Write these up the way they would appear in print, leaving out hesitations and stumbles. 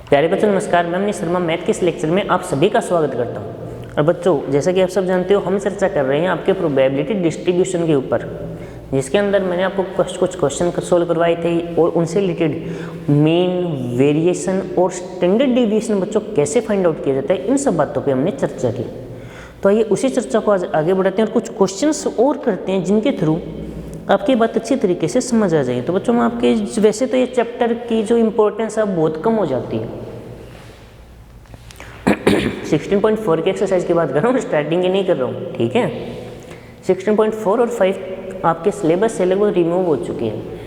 प्यारे बच्चों नमस्कार, मैं मनीष शर्मा मैथ के इस लेक्चर में आप सभी का स्वागत करता हूं। और बच्चों जैसा कि आप सब जानते हो, हम चर्चा कर रहे हैं आपके प्रोबेबिलिटी डिस्ट्रीब्यूशन के ऊपर, जिसके अंदर मैंने आपको कुछ क्वेश्चन सोल्व करवाए थे और उनसे रिलेटेड मीन, वेरिएशन और स्टैंडर्ड डिविएशन बच्चों कैसे फाइंड आउट किया जाता है, इन सब बातों पर हमने चर्चा की। तो आइए उसी चर्चा को आज आगे बढ़ाते हैं और कुछ क्वेश्चन और करते हैं जिनके थ्रू आपकी बात अच्छी तरीके से समझ आ जाएगी। तो बच्चों में आपके वैसे तो ये चैप्टर की जो इम्पोर्टेंस है बहुत कम हो जाती है। 16.4 की एक्सरसाइज की बात कर रहा हूँ, स्टार्टिंग की नहीं कर रहा हूँ, ठीक है। 16.4 और 5 आपके सिलेबस से लगभग रिमूव हो चुके हैं।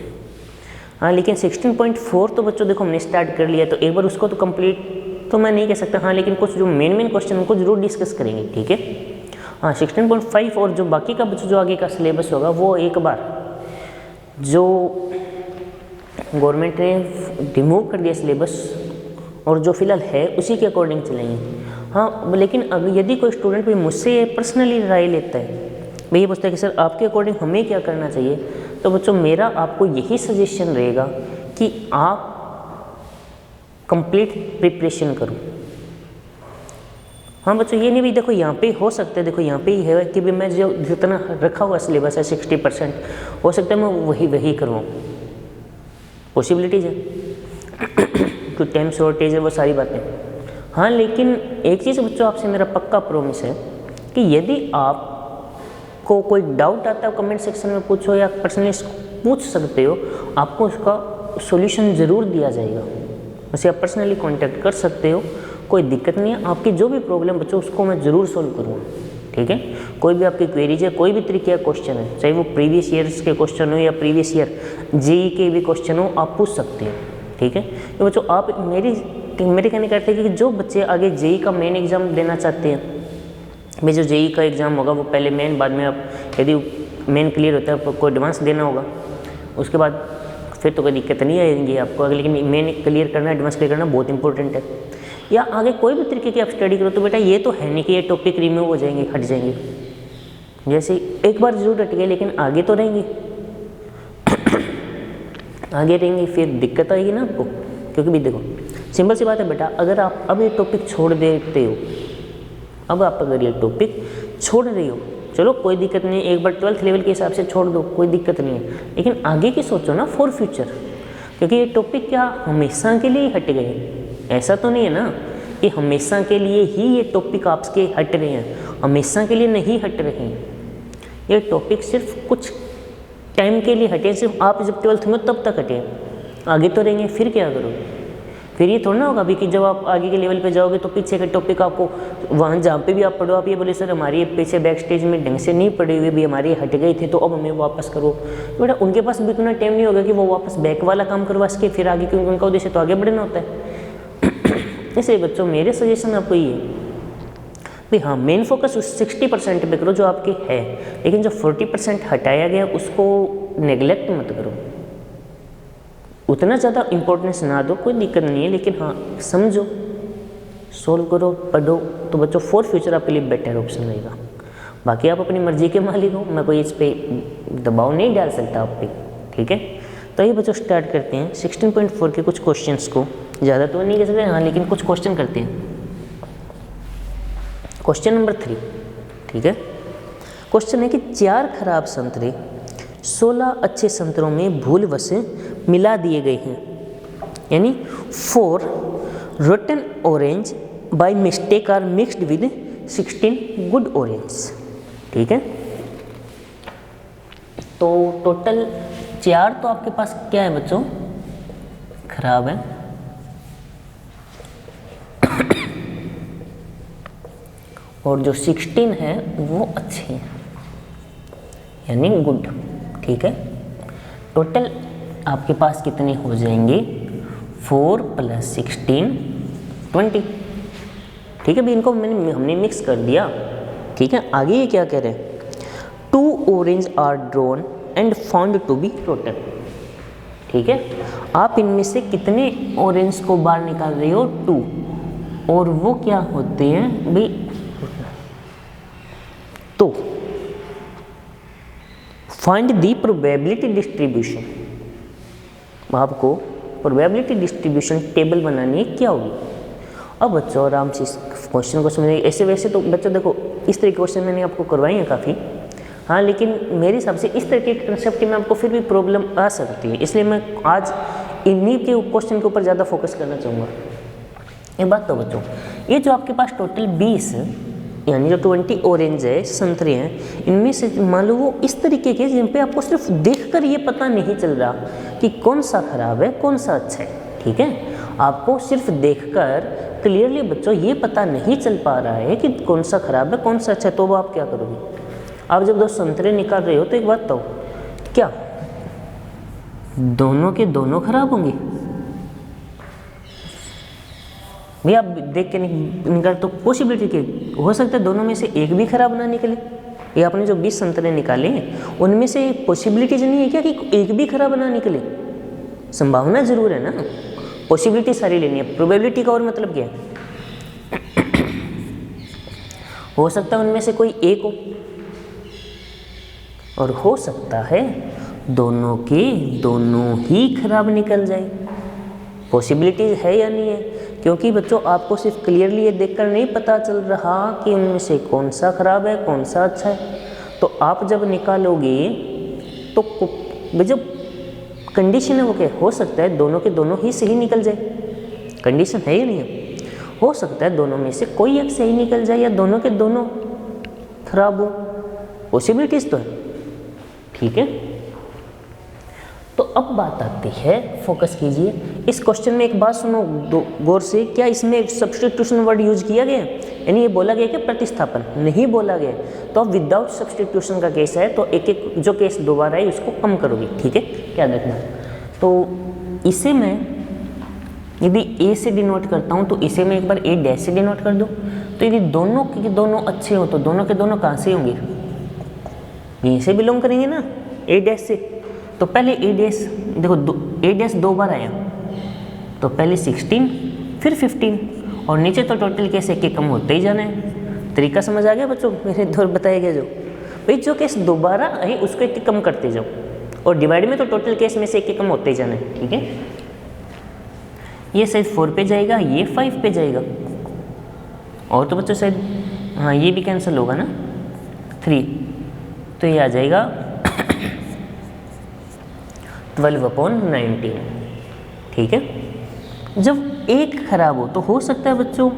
हाँ, लेकिन 16.4 तो बच्चों देखो हमने स्टार्ट कर लिया, तो एक बार उसको तो कंप्लीट तो मैं नहीं कह सकता, हाँ, लेकिन कुछ जो मेन क्वेश्चन उनको जरूर डिस्कस करेंगे, ठीक है। हाँ, 16.5 और जो बाकी का बच्चों जो आगे का सिलेबस होगा वो एक बार जो गवर्नमेंट ने रिमूव कर दिया सिलेबस और जो फिलहाल है उसी के अकॉर्डिंग चलेंगे। हाँ, लेकिन अब यदि कोई स्टूडेंट भी मुझसे पर्सनली राय लेता है, मैं ये पूछता है कि सर आपके अकॉर्डिंग हमें क्या करना चाहिए, तो बच्चों मेरा आपको यही सजेशन रहेगा कि आप कंप्लीट प्रिपरेशन करो। हाँ बच्चों, ये नहीं भी देखो यहाँ पे हो सकता है, देखो यहाँ पे ही है कि भी मैं जो जितना रखा हुआ सिलेबस है 60% हो सकता है मैं वही करूँ, पॉसिबिलिटीज है तो टाइम शॉर्टेज है, वो सारी बातें। हाँ, लेकिन एक चीज़ बच्चों आपसे मेरा पक्का प्रॉमिस है कि यदि आपको कोई डाउट आता है कमेंट सेक्शन में पूछो या पर्सनली पूछ सकते हो, आपको उसका सॉल्यूशन ज़रूर दिया जाएगा। उसे आप पर्सनली कांटेक्ट कर सकते हो, कोई दिक्कत नहीं है। आपकी जो भी प्रॉब्लम बच्चों उसको मैं ज़रूर सोल्व करूँगा, ठीक है। कोई भी आपकी क्वेरीज है, कोई भी तरीके का क्वेश्चन है, चाहे वो प्रीवियस ईयर्स के क्वेश्चन हो या प्रीवियस ईयर जेई के भी क्वेश्चन हो, आप पूछ सकते हो, ठीक है। तो बच्चों आप मेरे कहने का अर्थ है कि जो बच्चे आगे जेई का मेन एग्ज़ाम देना चाहते हैं, भाई जो जेई का एग्ज़ाम होगा वो पहले मेन, बाद में आप यदि मेन क्लियर होता है आपको एडवांस देना होगा, उसके बाद फिर तो कोई दिक्कत नहीं आएगी आपको, लेकिन मेन क्लियर करना, एडवांस क्लियर करना बहुत इंपॉर्टेंट है। या आगे कोई भी तरीके की आप स्टडी करो तो बेटा ये तो है नहीं कि ये टॉपिक रिमूव हो जाएंगे, हट जाएंगे, जैसे एक बार जरूर हट गए लेकिन आगे तो रहेंगे आगे रहेंगे, फिर दिक्कत आएगी ना आपको। क्योंकि भी देखो सिंपल सी बात है बेटा, अगर आप अब ये टॉपिक छोड़ देते हो, अब आप अगर ये टॉपिक छोड़ रहे हो, चलो कोई दिक्कत नहीं, एक बार 12th लेवल के हिसाब से छोड़ दो, कोई दिक्कत नहीं है, लेकिन आगे की सोचो ना फॉर फ्यूचर। क्योंकि ये टॉपिक क्या हमेशा के लिए हट गए, ऐसा तो नहीं है ना कि हमेशा के लिए ही ये टॉपिक आपके हट रहे हैं, हमेशा के लिए नहीं हट रहे हैं। ये टॉपिक सिर्फ कुछ टाइम के लिए हटे, सिर्फ आप जब 12th में तब तक हटे, आगे तो रहेंगे, फिर क्या करोगे? फिर ये थोड़ा ना होगा अभी कि जब आप आगे के लेवल पे जाओगे तो पीछे के टॉपिक आपको वहाँ जहाँ पे भी आप पढ़ो, आप ये बोले सर हमारी पीछे बैक स्टेज में ढंग से नहीं पढ़े हुए भी, हमारे हट गए थे तो अब हमें वापस करो। बेटा उनके पास भी इतना टाइम नहीं होगा कि वो वापस बैक वाला काम करवा सके फिर आगे, क्योंकि उनका उद्देश्य तो आगे बढ़ना होता है। इसलिए बच्चों मेरे सजेशन आपको ये भाई, हाँ मेन फोकस उस 60% पे करो जो आपके है, लेकिन जो 40% हटाया गया उसको नेग्लेक्ट मत करो, उतना ज़्यादा इम्पोर्टेंस ना दो, कोई दिक्कत नहीं है, लेकिन हाँ समझो, सोल्व करो, पढ़ो, तो बच्चों फॉर फ्यूचर आपके लिए बेटर ऑप्शन रहेगा। बाकी आप अपनी मर्जी के मालिक हो, मैं कोई इस पर दबाव नहीं डाल सकता आप पे, ठीक है। तो ये बच्चों स्टार्ट करते हैं 16.4 के कुछ क्वेश्चंस को, ज़्यादा तो नहीं कह सकते हाँ, लेकिन कुछ क्वेश्चन करते हैं। क्वेश्चन नंबर 3, ठीक है। क्वेश्चन है कि 4 खराब संतरे 16 अच्छे संतरों में भूलवश मिला दिए गए हैं, यानी 4 rotten orange by mistake are mixed with 16 good orange, ठीक है। तो टोटल 4 तो आपके पास क्या है बच्चों, खराब है, और जो 16 है वो अच्छे हैं, यानी गुड, ठीक है। टोटल आपके पास कितने हो जाएंगे, 4 + 16 20, ठीक है। भी इनको हमने मिक्स कर दिया, ठीक है। आगे ये क्या कह रहे हैं, 2 orange are drawn and found to be rotten, ठीक है। आप इनमें से कितने ऑरेंज को बाहर निकाल रहे हो, 2, और वो क्या होते हैं भाई, तो फाइंड द प्रोबेबिलिटी डिस्ट्रीब्यूशन, आपको प्रोबेबिलिटी डिस्ट्रीब्यूशन टेबल बनानी है क्या होगी। अब बच्चों आराम से इस क्वेश्चन को समझिए। ऐसे वैसे तो बच्चों देखो इस तरह के क्वेश्चन मैंने आपको करवाए हैं काफ़ी, हाँ, लेकिन मेरे हिसाब से इस तरह के कंसेप्ट में आपको फिर भी प्रॉब्लम आ सकती है, इसलिए मैं आज इन्हीं के क्वेश्चन के ऊपर ज़्यादा फोकस करना चाहूँगा। एक बात तो बच्चों, ये जो आपके पास टोटल 20 यानी जो 20 ऑरेंज है, संतरे हैं, इनमें से मान लो वो इस तरीके के जिन पे आपको सिर्फ देखकर ये पता नहीं चल रहा कि कौन सा खराब है कौन सा अच्छा है, ठीक है। आपको सिर्फ देखकर क्लियरली बच्चों ये पता नहीं चल पा रहा है कि कौन सा खराब है कौन सा अच्छा है, तो वो आप क्या करोगे। आप जब 2 संतरे निकाल रहे हो तो एक बात तो क्या दोनों के दोनों खराब होंगे भैया। आप देख के निकाल तो पॉसिबिलिटी की हो सकता है दोनों में से एक भी खराब ना निकले। ये आपने जो 20 संतरे निकाले हैं उनमें से पॉसिबिलिटीज नहीं है क्या कि एक भी खराब ना निकले। संभावना जरूर है ना, पॉसिबिलिटी सारी लेनी है। प्रोबेबिलिटी का और मतलब क्या है, हो सकता है उनमें से कोई एक हो और हो सकता है दोनों के दोनों ही खराब निकल जाए। पॉसिबिलिटी है या नहीं है, क्योंकि बच्चों आपको सिर्फ क्लियरली ये देखकर नहीं पता चल रहा कि उनमें से कौन सा खराब है कौन सा अच्छा है। तो आप जब निकालोगे तो जब कंडीशन है वो क्या हो सकता है दोनों के दोनों ही सही निकल जाए। कंडीशन है या नहीं है, हो सकता है दोनों में से कोई एक सही निकल जाए या दोनों के दोनों खराब हो, पॉसिबिलिटीज तो है, ठीक है। तो अब बात आती है, फोकस कीजिए इस क्वेश्चन में। एक बात सुनो गौर से, क्या इसमें एक सब्स्टिट्यूशन वर्ड यूज किया गया, यानी ये बोला गया कि प्रतिस्थापन नहीं बोला गया। तो अब विदाउट सब्स्टिट्यूशन का केस है तो एक एक जो केस दोबारा है उसको कम करोगे, ठीक है, क्या देखना। तो इसे मैं यदि ए से डिनोट करता हूँ तो इसे मैं एक बार ए डैश से डिनोट कर दूँ। तो यदि दोनों के दोनों अच्छे हो तो दोनों के दोनों कहाँ से होंगे, यहीं से बिलोंग करेंगे ना, ए डैश से। तो पहले ए डैश देखो ए डैश 2 बार आया, तो पहले 16 फिर 15 और नीचे तो टोटल केस एक कम होते ही जाना है। तरीका समझ आ गया बच्चों मेरे द्वारा बताया गया। जो भाई जो केस दोबारा आए उसको एक कम करते जाओ और डिवाइड में तो टोटल केस में से एक कम होते ही जाना है, ठीक है। ये शायद 4 पे जाएगा, ये 5 पे जाएगा और तो बच्चों शायद हाँ ये भी कैंसिल होगा ना 3, तो ये आ जाएगा 12/19, ठीक है। जब एक खराब हो तो हो सकता है बच्चों,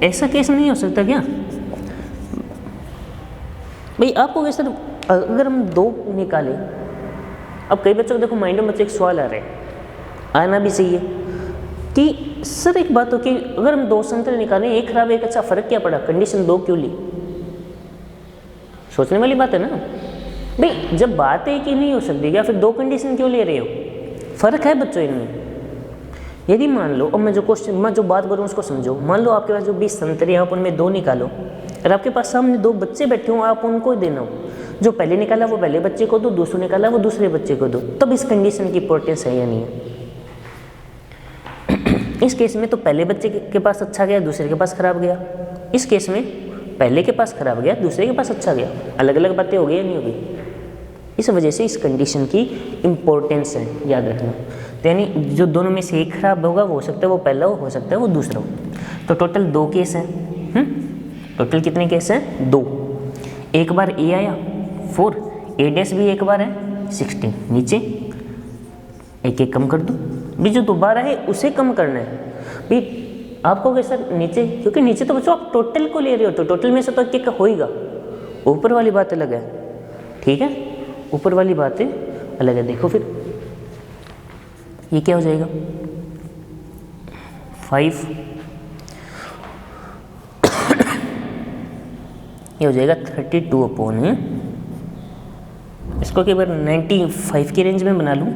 ऐसा केस नहीं हो सकता क्या भाई आपको वैसे अगर हम 2 निकाले। अब कई बच्चों को देखो माइंड में बच्चे एक सवाल आ रहा है, आना भी सही है कि सर एक बात हो कि अगर हम 2 संतरे निकालें, एक खराब एक अच्छा, फर्क क्या पड़ा, कंडीशन 2 क्यों ली। सोचने वाली बात है ना भाई। जब बात है कि नहीं हो सकती क्या, फिर 2 कंडीशन क्यों ले रहे हो, फर्क है बच्चों इनमें। यदि मान लो, अब मैं जो बात करूँ उसको समझो। मान लो आपके पास जो 20 संतरे हैं आप उनमें 2 निकालो और आपके पास सामने 2 बच्चे बैठे हों, आप उनको देना हो। जो पहले निकाला वो पहले बच्चे को दो, दूसरे निकाला वो दूसरे बच्चे को दो। तब इस कंडीशन की इंपॉर्टेंस है या नहीं है। इस केस में तो पहले बच्चे के पास अच्छा गया, दूसरे के पास खराब गया। इस केस में पहले के पास खराब गया, दूसरे के पास अच्छा गया। अलग अलग बातें हो गई या नहीं होगी। इस वजह से इस कंडीशन की इम्पोर्टेंस है, याद रखना। तो यानी जो दोनों में से एक खराब होगा वो हो सकता है वो पहला हो सकता है वो दूसरा हो। तो टोटल 2 केस हैं। टोटल कितने केस हैं, 2। एक बार ए आया 4, ए डैश भी एक बार है 16, नीचे एक एक कम कर दो। भी जो दोबारा है उसे कम करना है भी आपको कैसा नीचे, क्योंकि नीचे तो बच्चों आप टोटल को ले रहे हो तो टोटल में से तो एक होएगा। ऊपर वाली बात अलग है, ठीक है, ऊपर वाली बातें अलग है। देखो फिर ये क्या हो जाएगा 5 ये हो जाएगा 32/, इसको एक बार 95 की रेंज में बना लूँ,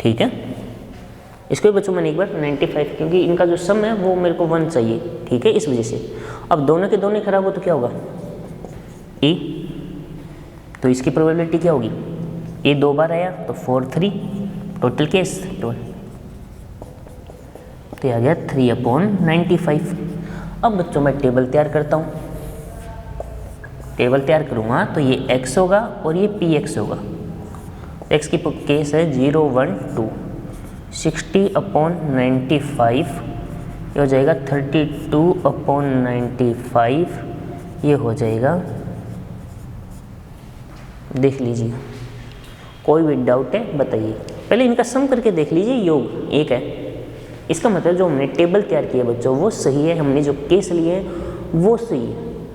ठीक है। इसको भी बच्चों मैंने एक बार 95, क्योंकि इनका जो सम है वो मेरे को 1 चाहिए, ठीक है, इस वजह से। अब दोनों के दोनों खराब हो तो क्या होगा ए, तो इसकी प्रोबेबिलिटी क्या होगी, ए 2 बार आया तो 4 3, टोटल केस 12, तो आ गया 3/95। अब बच्चों मैं टेबल तैयार करता हूँ। टेबल तैयार करूँगा तो ये x होगा और ये px होगा। x की केस है 0 1 2, 60/95, ये हो जाएगा 32/95, ये हो जाएगा, देख लीजिए, कोई भी डाउट है बताइए। पहले इनका सम करके देख लीजिए, योग एक है, इसका मतलब जो हमने टेबल तैयार किया बच्चों वो सही है, हमने जो केस लिए हैं वो सही है।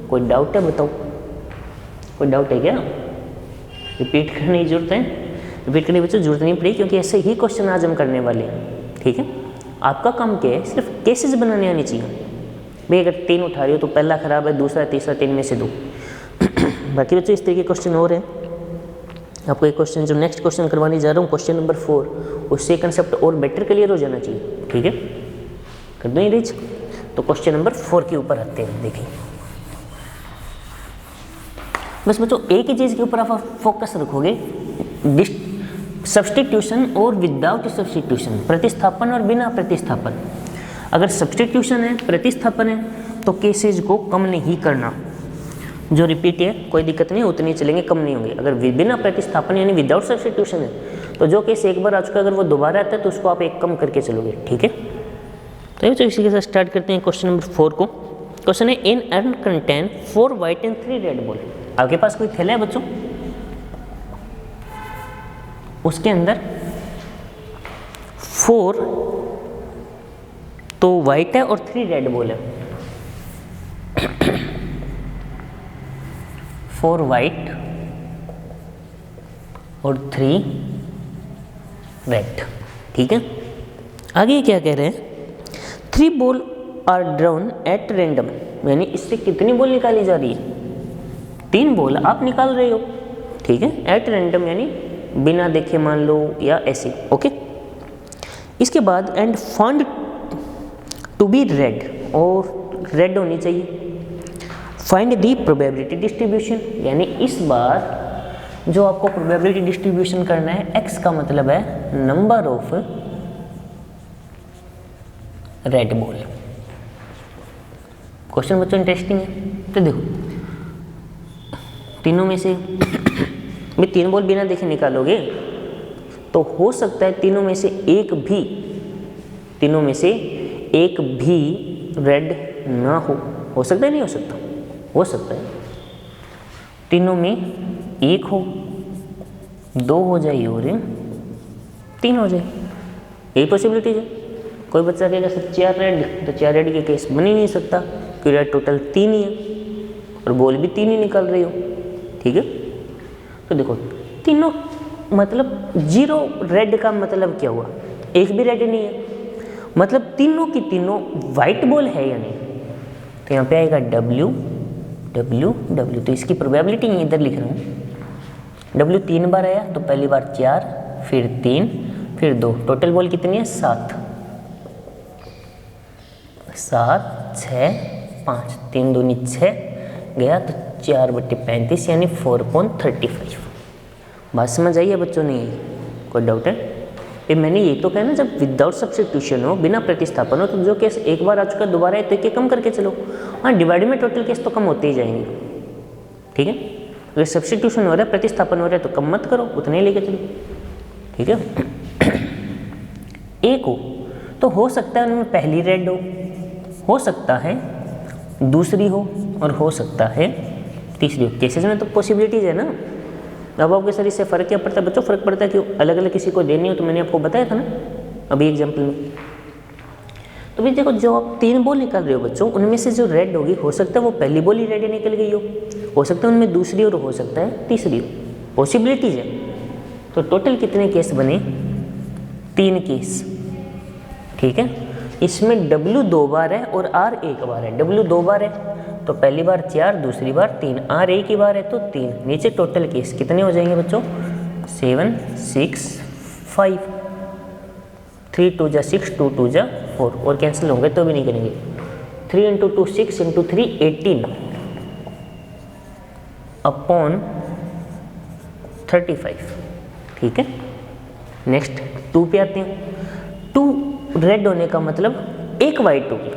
कोई डाउट है बताओ, कोई डाउट है क्या? रिपीट करने की जरूरत है? रिपीट करने की बच्चों जरूरत नहीं पड़ेगी, क्योंकि ऐसे ही क्वेश्चन आज हम करने वाले हैं। ठीक है, आपका काम क्या है, सिर्फ केसेस बनाने आने चाहिए। भाई अगर 3 उठा रही हो तो पहला खराब है, दूसरा तीसरा 3 में से 2। बाकी बच्चों इस तरीके क्वेश्चन और हैं। आपको एक क्वेश्चन जो नेक्स्ट क्वेश्चन करवाने जा रहा हूँ, क्वेश्चन नंबर 4, उससे कंसेप्ट और बेटर क्लियर हो जाना चाहिए। ठीक है, कर दो ये रीच। तो क्वेश्चन नंबर 4 के ऊपर आते हैं, देखिए। बस बच्चों एक ही चीज़ के ऊपर आप फोकस रखोगे, सब्स्टिट्यूशन और विदाउट सब्स्टिट्यूशन, प्रतिस्थापन और बिना प्रतिस्थापन। अगर सब्स्टिट्यूशन है, प्रतिस्थापन है, तो केसेज को कम नहीं करना। जो रिपीट है कोई दिक्कत नहीं, उतने चलेंगे, कम नहीं होंगे। अगर बिना प्रतिस्थापन यानी विदाउट सब्स्टिट्यूशन है, तो जो केस एक बार आ चुका है अगर वो दोबारा आता है तो उसको आप एक कम करके चलोगे। ठीक है, तो इसी के साथ स्टार्ट करते हैं क्वेश्चन नंबर 4 को। क्वेश्चन है, in urn contain 4 white and 3 red ball. आपके पास कोई थैला है बच्चों, उसके अंदर 4 तो व्हाइट है और 3 रेड बॉल है। 4 व्हाइट और 3 रेड। ठीक है, आगे क्या कह रहे हैं, 3 ball are drawn at random, यानी इससे कितनी बॉल निकाली जा रही है? 3 बॉल आप निकाल रहे हो। ठीक है, एट रैंडम यानी बिना देखे मान लो या ऐसे। ओके, इसके बाद and found to be red, और रेड होनी चाहिए। फाइंड दी प्रोबेबिलिटी डिस्ट्रीब्यूशन, यानी इस बार जो आपको प्रोबेबिलिटी डिस्ट्रीब्यूशन करना है, एक्स का मतलब है number of red ball. Question बच्चों इंटरेस्टिंग है। तो देखो तीनों में से भी 3 बॉल बिना देखे निकालोगे तो हो सकता है तीनों में से एक भी रेड ना हो सकता है, नहीं हो सकता, हो सकता है तीनों में एक हो, 2 हो जाए और 3 हो जाए, यही पॉसिबिलिटीज है। कोई बच्चा कहेगा सर 4 रेड, तो 4 रेड के केस बन ही नहीं सकता, क्योंकि रेड टोटल 3 ही है और बॉल भी 3 ही निकाल रही हो। ठीक है, तो देखो तीनों मतलब 0 रेड का मतलब क्या हुआ, एक भी रेड नहीं है, मतलब तीनों की तीनों वाइट बॉल है या नहीं। तो यहाँ पे आएगा W W W, तो इसकी प्रोबेबिलिटी इधर लिख रहा हूँ। W 3 बार आया तो पहली बार 4, फिर 3, फिर 2, टोटल बॉल कितनी है 7, 6, 5, 3 दूनी 6 गया तो 4/35 यानी 4.35। बात समझ आई है बच्चों? नहीं कोई डाउट है? फिर मैंने ये तो कहा ना, जब विदाउट सब्स्टिट्यूशन हो, बिना प्रतिस्थापन हो, तो जो केस एक बार आ चुका है दोबारा है तो एक कम करके चलो। हाँ, डिवाइड में टोटल केस तो कम होते ही जाएंगे। ठीक है, अगर सब्स्टिट्यूशन हो रहा है, प्रतिस्थापन हो रहा है तो कम मत करो, उतने ही लेके चलो। ठीक है, एक हो तो सकता है उनमें पहली रेड हो सकता है दूसरी और हो सकता है तीसरी हो। केसेस में तो पॉसिबिलिटीज है ना। अब आपके सर इससे फ़र्क क्या पड़ता है बच्चों? फ़र्क पड़ता है क्यों? अलग अलग किसी को देनी हो तो मैंने आपको बताया था ना अभी एग्जाम्पल में। तो भाई देखो, जो आप 3 बॉल निकाल रहे हो बच्चों, उनमें से जो रेड होगी हो सकता है वो पहली बॉल ही रेड निकल गई हो सकता है उनमें दूसरी और हो सकता है तीसरी हो, पॉसिबिलिटीज है। तो टोटल कितने केस बने? 3 केस। ठीक है, इसमें W 2 बार है और R 1 बार है। W 2 बार है तो पहली बार 4, दूसरी बार 3, R 1 ही बार है तो 3। नीचे टोटल केस कितने हो जाएंगे बच्चों? 7, 6, 5, 3 2 जा 6, 2 2 जा 4, और कैंसिल होंगे तो भी नहीं करेंगे। 3 × 2 6 × 3 18 अपॉन 35। ठीक है, नेक्स्ट 2 पे आते हैं। 2 रेड होने का मतलब एक वाइट होगी।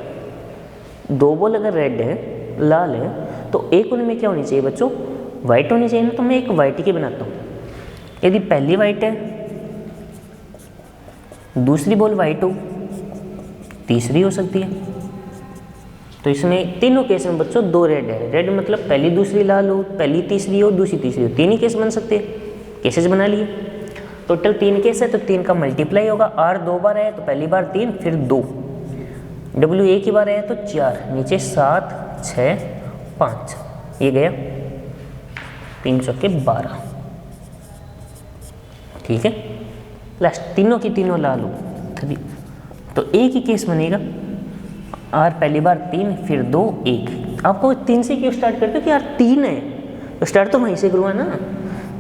2 बॉल अगर रेड है, लाल है, तो एक उनमें क्या होनी चाहिए बच्चों? वाइट होनी चाहिए ना। तो मैं एक वाइट की बनाता हूँ। यदि पहली वाइट है दूसरी बॉल वाइट हो, तीसरी हो सकती है। तो इसमें तीनों केस में बच्चों 2 रेड है। रेड मतलब पहली दूसरी लाल हो, पहली तीसरी हो, दूसरी तीसरी हो, 3 ही केस बन सकते हैं। केसेस बना लिए। टोटल 3 केस है तो 3 का मल्टीप्लाई होगा। R 2 बार है तो पहली बार 3 फिर 2, W एक ही बार है तो 4, नीचे 7 6 5, ये गया 3 चौके 12। ठीक है, लास्ट तीनों की तीनों लाल हो 3, तो एक ही केस बनेगा। R पहली बार 3 फिर 2 1। आपको 3 से क्यों स्टार्ट करते हो कि यार 3 है तो स्टार्ट तो वहीं से करूँगा ना।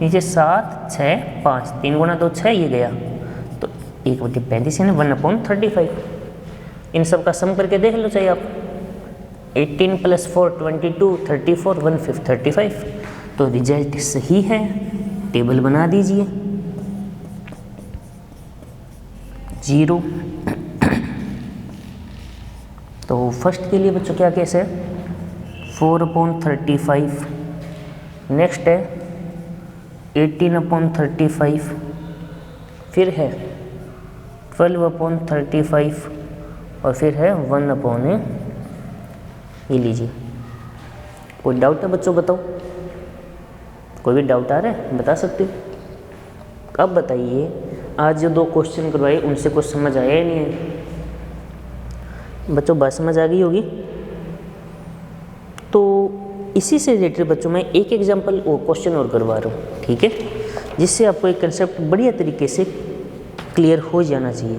नीचे 7 6 5, 3 गुना 2 6, ये गया तो 1/35 है ना, 1/35। इन सब का सम करके देख लो चाहिए आप। 18 + 4 22 34 1/5 35। तो रिजल्ट सही है, टेबल बना दीजिए। 0। तो फर्स्ट के लिए बच्चों क्या केस है, 4/35। नेक्स्ट है 18/35, फिर है 12/35 और फिर है 1/, ये लीजिए। कोई डाउट है बच्चों, बताओ। कोई भी डाउट आ रहा है बता सकते हो। अब बताइए, आज जो 2 क्वेश्चन करवाए उनसे कुछ समझ आया ही नहीं है बच्चों? बात समझ आ गई होगी। तो इसी से रिलेटेड बच्चों मैं एक एग्जांपल और क्वेश्चन और करवा रहा हूँ, ठीक है, जिससे आपको एक कंसेप्ट बढ़िया तरीके से क्लियर हो जाना चाहिए।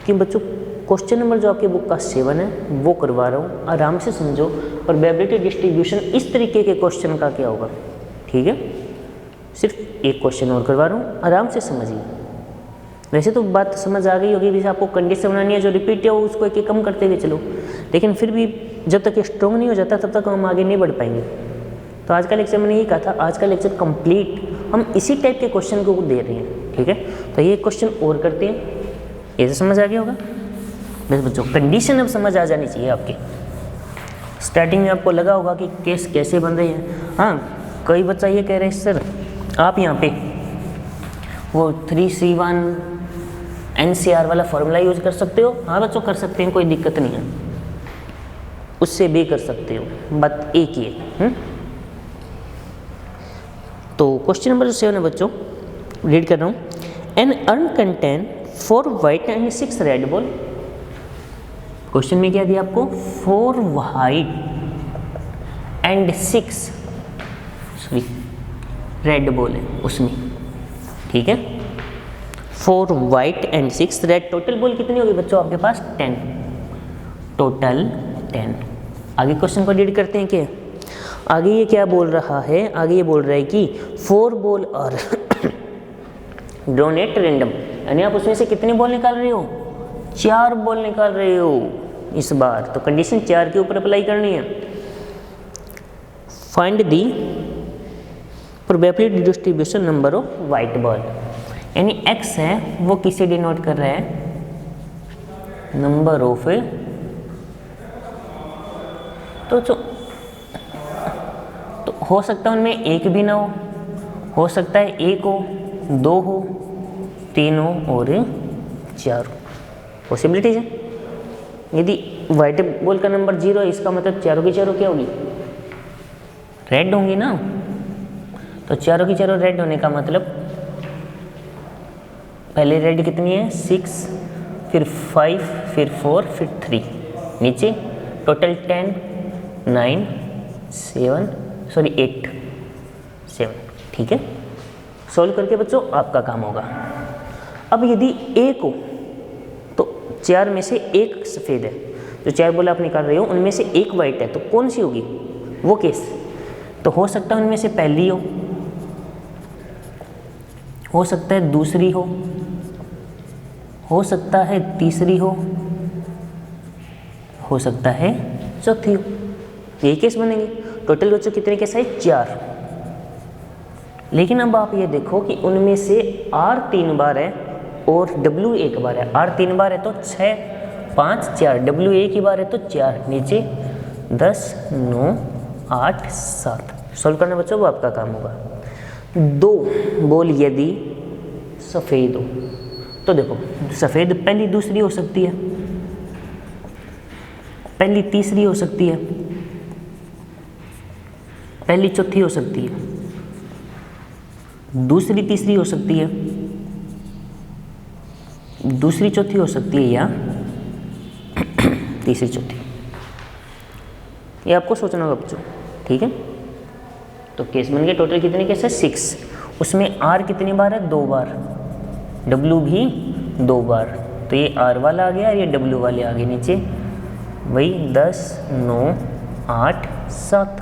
कि बच्चों क्वेश्चन नंबर जो आपके बुक का 7 है वो करवा रहा हूँ, आराम से समझो। प्रोबेबिलिटी डिस्ट्रीब्यूशन इस तरीके के क्वेश्चन का क्या होगा, ठीक है। सिर्फ एक क्वेश्चन और करवा रहा हूँ, आराम से समझिए। वैसे तो बात समझ आ गई होगी, जैसे आपको कंडीशन बनानी है, जो रिपीट है वो उसको एक कम करते हुए चलो। लेकिन फिर भी जब तक ये स्ट्रॉन्ग नहीं हो जाता तब तक हम आगे नहीं बढ़ पाएंगे। तो आज का लेक्चर मैंने यही कहा था, आज का लेक्चर कंप्लीट हम इसी टाइप के क्वेश्चन को दे रहे हैं, ठीक है। तो ये क्वेश्चन और करते हैं, ये तो समझ आ गया होगा। बस बच्चों कंडीशन अब समझ आ जानी चाहिए आपके। स्टार्टिंग में आपको लगा होगा कि केस कैसे बन रहे हैं। हाँ, कई बच्चा ये कह रहे हैं सर आप यहाँ पे वो 3C1 NCR वाला फॉर्मूला यूज कर सकते हो। हाँ बच्चों कर सकते हैं, कोई दिक्कत नहीं है, उससे भी कर सकते हो, बात एक ही है। तो क्वेश्चन नंबर 7 है बच्चों, रीड कर रहा हूँ। An urn contain 4 white and 6 red ball. Question में क्या दिया आपको, 4 वाइट एंड 6 रेड बॉल है उसमें, ठीक है। 4 white and 6 red, total ball कितनी होगी बच्चों आपके पास, 10, टोटल 10। आगे क्वेश्चन को रीड करते हैं। क्या आगे ये क्या बोल रहा है, आगे ये बोल रहा है कि 4 बॉल और ड्रॉन एट रैंडम, यानी आप उसमें से कितनी बॉल निकाल रहे हो, 4 बॉल निकाल रहे हो इस बार। तो कंडीशन 4 के ऊपर अप्लाई करनी है। Find the probability distribution number of white ball, यानी x है वो किसे डिनोट कर रहा है, नंबर ऑफ। तो हो सकता है उनमें एक भी ना हो सकता है 1 हो, 2 हो, 3 हो और 4 हो, पॉसिबिलिटीज है। यदि वाइट बॉल का नंबर 0 है, इसका मतलब चारों की चारों क्या होगी, रेड होंगी ना। तो चारों की चारों रेड होने का मतलब पहले रेड कितनी है, 6, फिर 5, फिर 4, फिर 3, नीचे टोटल 10 9 8 7, ठीक है। सॉल्व करके बच्चों आपका काम होगा। अब यदि 1 हो तो 4 में से 1 सफ़ेद है, जो 4 बॉल आप निकाल रहे हो उनमें से 1 वाइट है, तो कौन सी होगी वो केस। तो हो सकता है उनमें से पहली हो सकता है दूसरी हो सकता है तीसरी हो सकता है चौथी हो, यही केस बनेंगे। टोटल बच्चों कितने केस है, 4। लेकिन अब आप ये देखो कि उनमें से R 3 बार है और W 1 बार है। R 3 बार है तो 6 5 4, W 1 ही बार है तो 4, नीचे 10 9 8 7। सॉल्व करना बच्चों वो आपका काम होगा। 2 बॉल यदि सफ़ेद हो तो देखो सफ़ेद पहली दूसरी हो सकती है, पहली तीसरी हो सकती है, पहली चौथी हो सकती है, दूसरी तीसरी हो सकती है, दूसरी चौथी हो सकती है, या तीसरी चौथी। ये आपको सोचना होगा बच्चों, ठीक है। तो केस बन गए टोटल कितने केस है 6, उसमें आर कितनी बार है 2 बार, डब्ल्यू भी 2 बार, तो ये आर वाला आ गया और ये डब्ल्यू वाले आ गए नीचे, वही 10 9 8 7।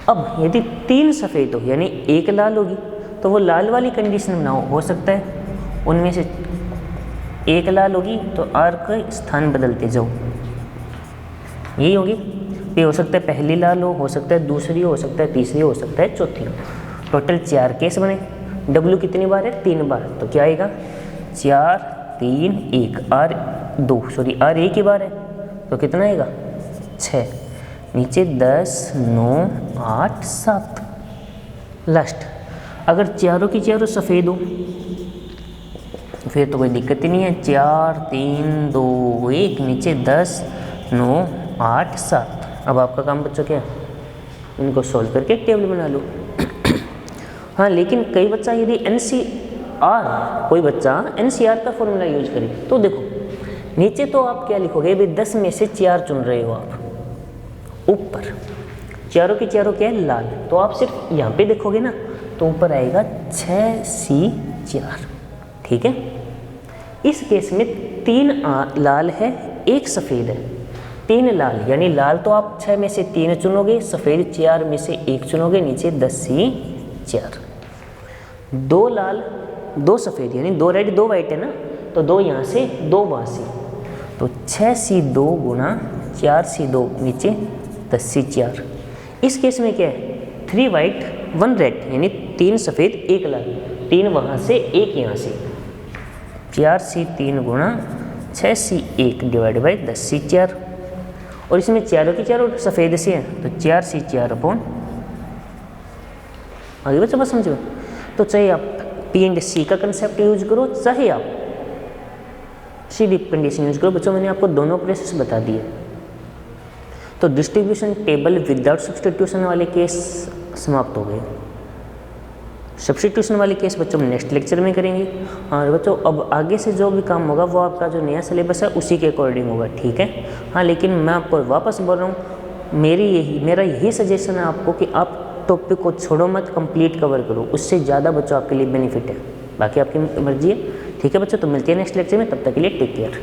अब यदि 3 सफ़ेद हो यानी 1 लाल होगी तो वो लाल वाली कंडीशन बनाओ, हो सकता है उनमें से 1 लाल होगी तो आर का स्थान बदलते जाओ, यही होगी। ये हो सकता है पहली लाल हो सकता है दूसरी हो सकता है तीसरी हो सकता है चौथी हो। टोटल 4 केस बने। डब्ल्यू कितनी बार है 3 बार, तो क्या आएगा 4 3 1, आर 1 ही बार है तो कितना आएगा 6, नीचे 10 9 8 7। लास्ट अगर चारों की चारों सफ़ेद हो फिर तो कोई दिक्कत ही नहीं है, 4 3 2 1, नीचे 10 9 8 7। अब आपका काम बच्चों क्या है, इनको सोल्व करके टेबल बना लो। हाँ लेकिन कई बच्चा यदि कोई बच्चा NCR का फॉर्मूला यूज करे तो देखो नीचे तो आप क्या लिखोगे भाई 10 में से 4 चुन रहे हो आप, ऊपर चारों की चारों क्या है लाल, तो आप सिर्फ यहाँ पे देखोगे ना तो ऊपर आएगा 6C4, ठीक है। इस केस में 3 लाल है 1 सफ़ेद है, 3 लाल यानी लाल तो आप 6 में से 3 चुनोगे, सफ़ेद 4 में से 1 चुनोगे, नीचे 10C4। 2 लाल 2 सफ़ेद यानी 2 रेड 2 वाइट है ना, तो 2 यहाँ से 2 वहाँ से, तो 6C2 गुना 4C2 नीचे 10C4। इस केस में क्या है 3 वाइट 1 रेड यानी 3 सफ़ेद 1 लाल, 3 वहाँ से 1 यहाँ से, 4C3 Guna 6C1 divide by 10C4। और इसमें चारों की चारों सफ़ेद से हैं तो 4C4 अपॉन, आगे बच्चा बस समझो। तो चाहे आप P&C का कंसेप्ट यूज करो चाहे आप सीधी कंडीशन यूज करो, बच्चों मैंने आपको दोनों प्रोसेस बता दिए। तो डिस्ट्रीब्यूशन टेबल विदाउट सब्सटीट्यूशन वाले केस समाप्त हो गए। सब्सटीट्यूशन वाले केस बच्चों हम नेक्स्ट लेक्चर में करेंगे। और बच्चों अब आगे से जो भी काम होगा वो आपका जो नया सिलेबस है उसी के अकॉर्डिंग होगा, ठीक है। हाँ लेकिन मैं आपको वापस बोल रहा हूँ, मेरा यही सजेशन है आपको कि आप टॉपिक को छोड़ो मत, कंप्लीट कवर करो, उससे ज़्यादा बच्चों आपके लिए बेनिफिट है। बाकी आपकी मर्जी है, ठीक है बच्चों। तो मिलते हैं नेक्स्ट लेक्चर में, तब तक के लिए टेक केयर।